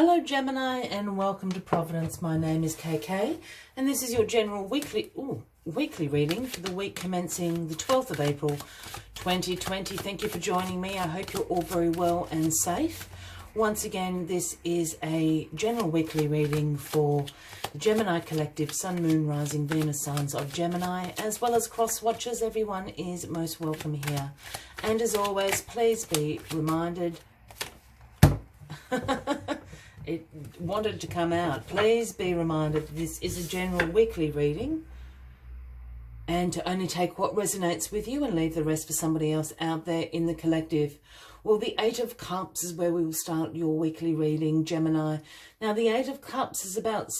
Hello Gemini and welcome to Providence. My name is KK and this is your general weekly reading for the week commencing the 12th of April 2020. Thank you for joining me. I hope you're all very well and safe. Once again, this is a general weekly reading for the Gemini Collective, Sun, Moon, Rising, Venus signs of Gemini, as well as cross watchers. Everyone is most welcome here. And as always, please be reminded... It wanted to come out. Please be reminded this is a general weekly reading and to only take what resonates with you and leave the rest for somebody else out there in the collective. Well, the Eight of Cups is where we will start your weekly reading, Gemini. Now, the Eight of Cups is about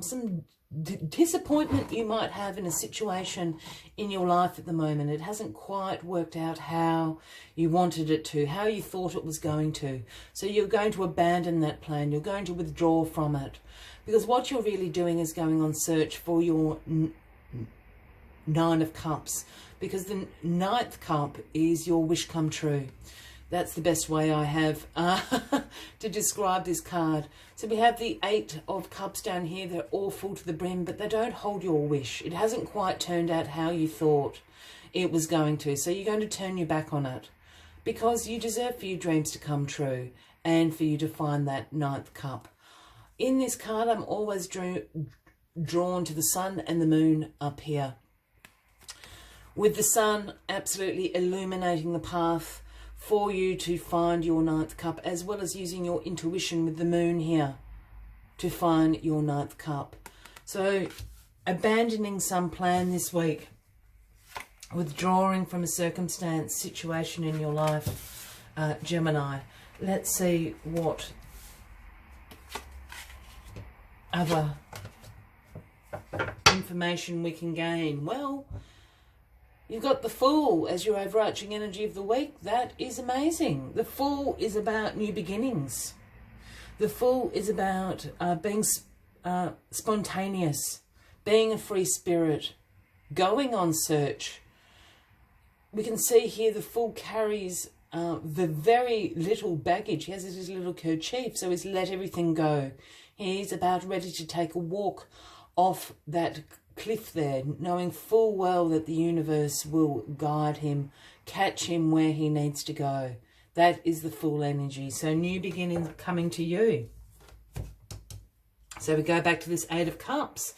some disappointment you might have in a situation in your life at the moment. It hasn't quite worked out how you wanted it to, how you thought it was going to. So you're going to abandon that plan. You're going to withdraw from it. Because what you're really doing is going on search for your Nine of Cups. Because the Ninth Cup is your wish come true. That's the best way I have to describe this card. So we have the Eight of Cups down here. They're all full to the brim, but they don't hold your wish. It hasn't quite turned out how you thought it was going to. So you're going to turn your back on it because you deserve for your dreams to come true and for you to find that Ninth Cup. In this card, I'm always drawn to the Sun and the Moon up here. With the Sun absolutely illuminating the path for you to find your Ninth Cup, as well as using your intuition with the Moon here to find your Ninth Cup. So abandoning some plan this week, withdrawing from a circumstance, situation in your life, Gemini. Let's see what other information we can gain. Well, you've got the Fool as your overarching energy of the week. That is amazing. The Fool is about new beginnings. The Fool is about being spontaneous, being a free spirit, going on search. We can see here the Fool carries the very little baggage. He has his little kerchief, so he's let everything go. He's about ready to take a walk off that cliff there, knowing full well that the universe will guide him, catch him where he needs to go. That is the Fool energy. So new beginnings coming to you. So we go back to this Eight of Cups.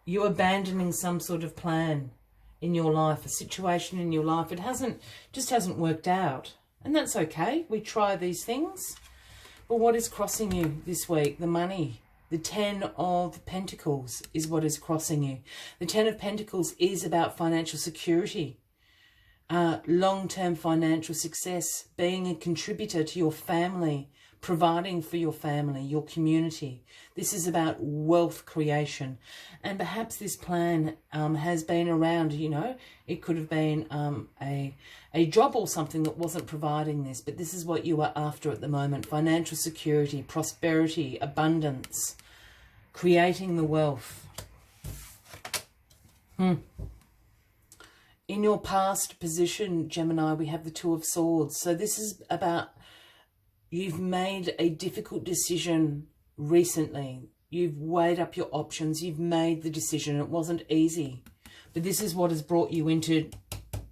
You're abandoning some sort of plan in your life, a situation in your life. It just hasn't worked out. And that's okay. We try these things. But what is crossing you this week? The money. The Ten of Pentacles is what is crossing you. The Ten of Pentacles is about financial security, long-term financial success, being a contributor to your family, providing for your family, your community. This is about wealth creation. And perhaps this plan has been around, you know. It could have been a job or something that wasn't providing this. But this is what you are after at the moment. Financial security, prosperity, abundance, creating the wealth. In your past position, Gemini, we have the Two of Swords. So this is about... You've made a difficult decision recently. You've weighed up your options. You've made the decision. It wasn't easy. But this is what has brought you into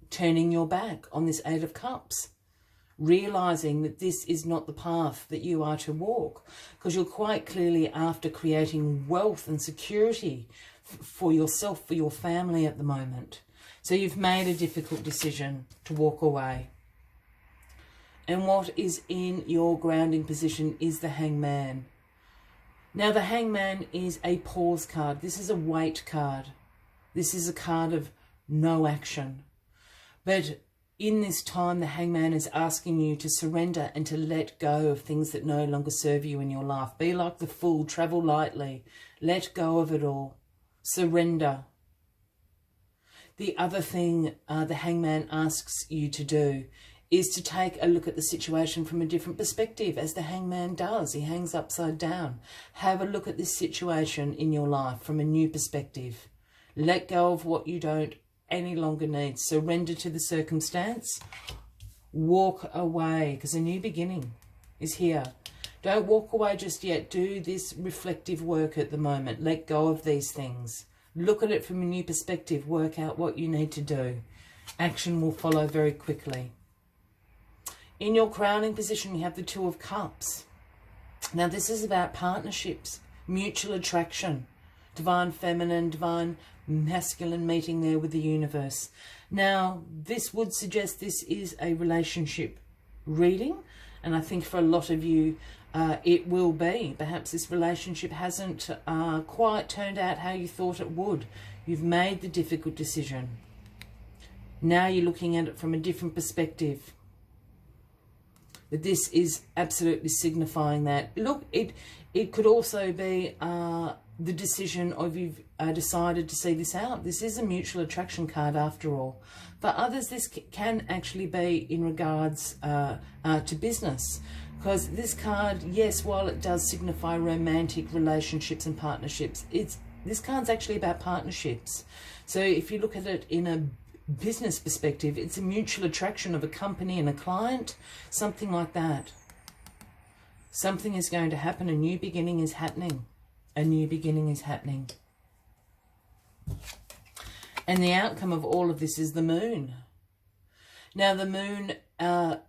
turning your back on this Eight of Cups. Realising that this is not the path that you are to walk. Because you're quite clearly after creating wealth and security for yourself, for your family at the moment. So you've made a difficult decision to walk away. And what is in your grounding position is the Hangman. Now, the Hangman is a pause card. This is a wait card. This is a card of no action. But in this time, the Hangman is asking you to surrender and to let go of things that no longer serve you in your life. Be like the Fool. Travel lightly. Let go of it all. Surrender. The other thing the Hangman asks you to do is to take a look at the situation from a different perspective, as the Hangman does. He hangs upside down. Have a look at this situation in your life from a new perspective. Let go of what you don't any longer need. Surrender to the circumstance. Walk away, because a new beginning is here. Don't walk away just yet. Do this reflective work at the moment. Let go of these things. Look at it from a new perspective. Work out what you need to do. Action will follow very quickly. In your crowning position, you have the Two of Cups. Now, this is about partnerships, mutual attraction, divine feminine, divine masculine meeting there with the universe. Now, this would suggest this is a relationship reading, and I think for a lot of you, it will be. Perhaps this relationship hasn't quite turned out how you thought it would. You've made the difficult decision. Now you're looking at it from a different perspective. But this is absolutely signifying that. Look, it could also be the decision of you've decided to see this out. This is a mutual attraction card after all. For others, this can actually be in regards to business. Because this card, yes, while it does signify romantic relationships and partnerships, this card's actually about partnerships. So if you look at it in a business perspective, it's a mutual attraction of a company and a client, something like that. Something is going to happen. A new beginning is happening. A new beginning is happening. And the outcome of all of this is the moon. Now, the moon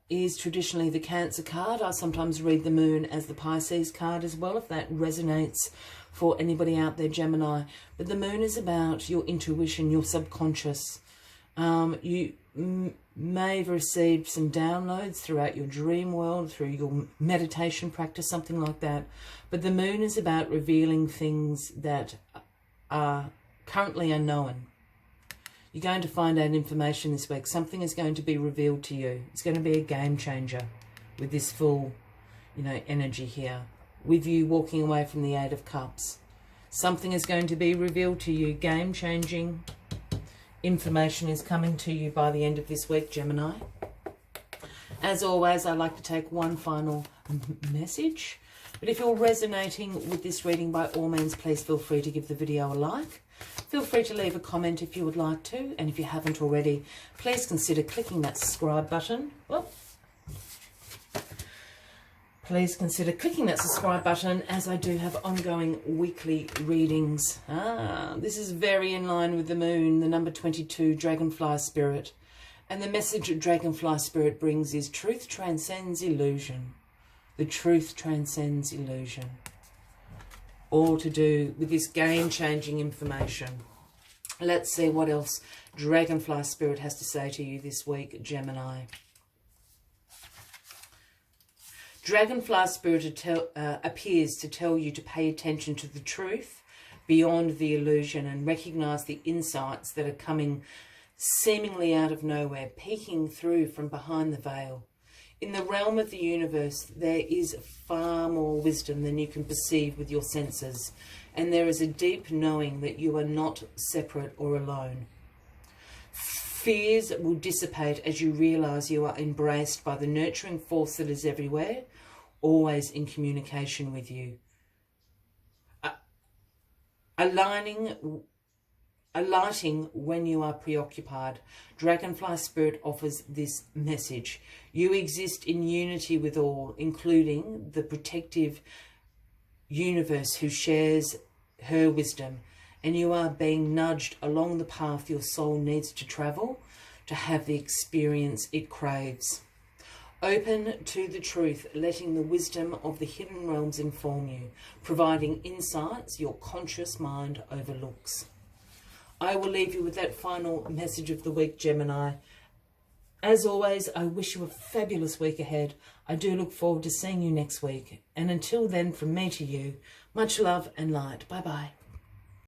is traditionally the Cancer card. I sometimes read the moon as the Pisces card as well, if that resonates for anybody out there, Gemini. But the moon is about your intuition, your subconscious. You may have received some downloads throughout your dream world, through your meditation practice, something like that. But the moon is about revealing things that are currently unknown. You're going to find out information this week. Something is going to be revealed to you. It's going to be a game changer with this full, energy here. With you walking away from the Eight of Cups. Something is going to be revealed to you. Game changing information is coming to you by the end of this week, Gemini. As always, I'd like to take one final message. But if you're resonating with this reading, by all means, please feel free to give the video a like. Feel free to leave a comment if you would like to. And if you haven't already, please consider clicking that subscribe button. Well, please consider clicking that subscribe button, as I do have ongoing weekly readings. This is very in line with the moon, the number 22, Dragonfly Spirit. And the message that Dragonfly Spirit brings is truth transcends illusion. The truth transcends illusion. All to do with this game-changing information. Let's see what else Dragonfly Spirit has to say to you this week, Gemini. Dragonfly Spirit appears to tell you to pay attention to the truth beyond the illusion and recognize the insights that are coming seemingly out of nowhere, peeking through from behind the veil. In the realm of the universe, there is far more wisdom than you can perceive with your senses, and there is a deep knowing that you are not separate or alone. Fears will dissipate as you realize you are embraced by the nurturing force that is everywhere, always in communication with you. Alighting when you are preoccupied. Dragonfly Spirit offers this message. You exist in unity with all, including the protective universe who shares her wisdom, and you are being nudged along the path your soul needs to travel to have the experience it craves. Open to the truth, letting the wisdom of the hidden realms inform you, providing insights your conscious mind overlooks. I will leave you with that final message of the week, Gemini. As always, I wish you a fabulous week ahead. I do look forward to seeing you next week. And until then, from me to you, much love and light. Bye-bye.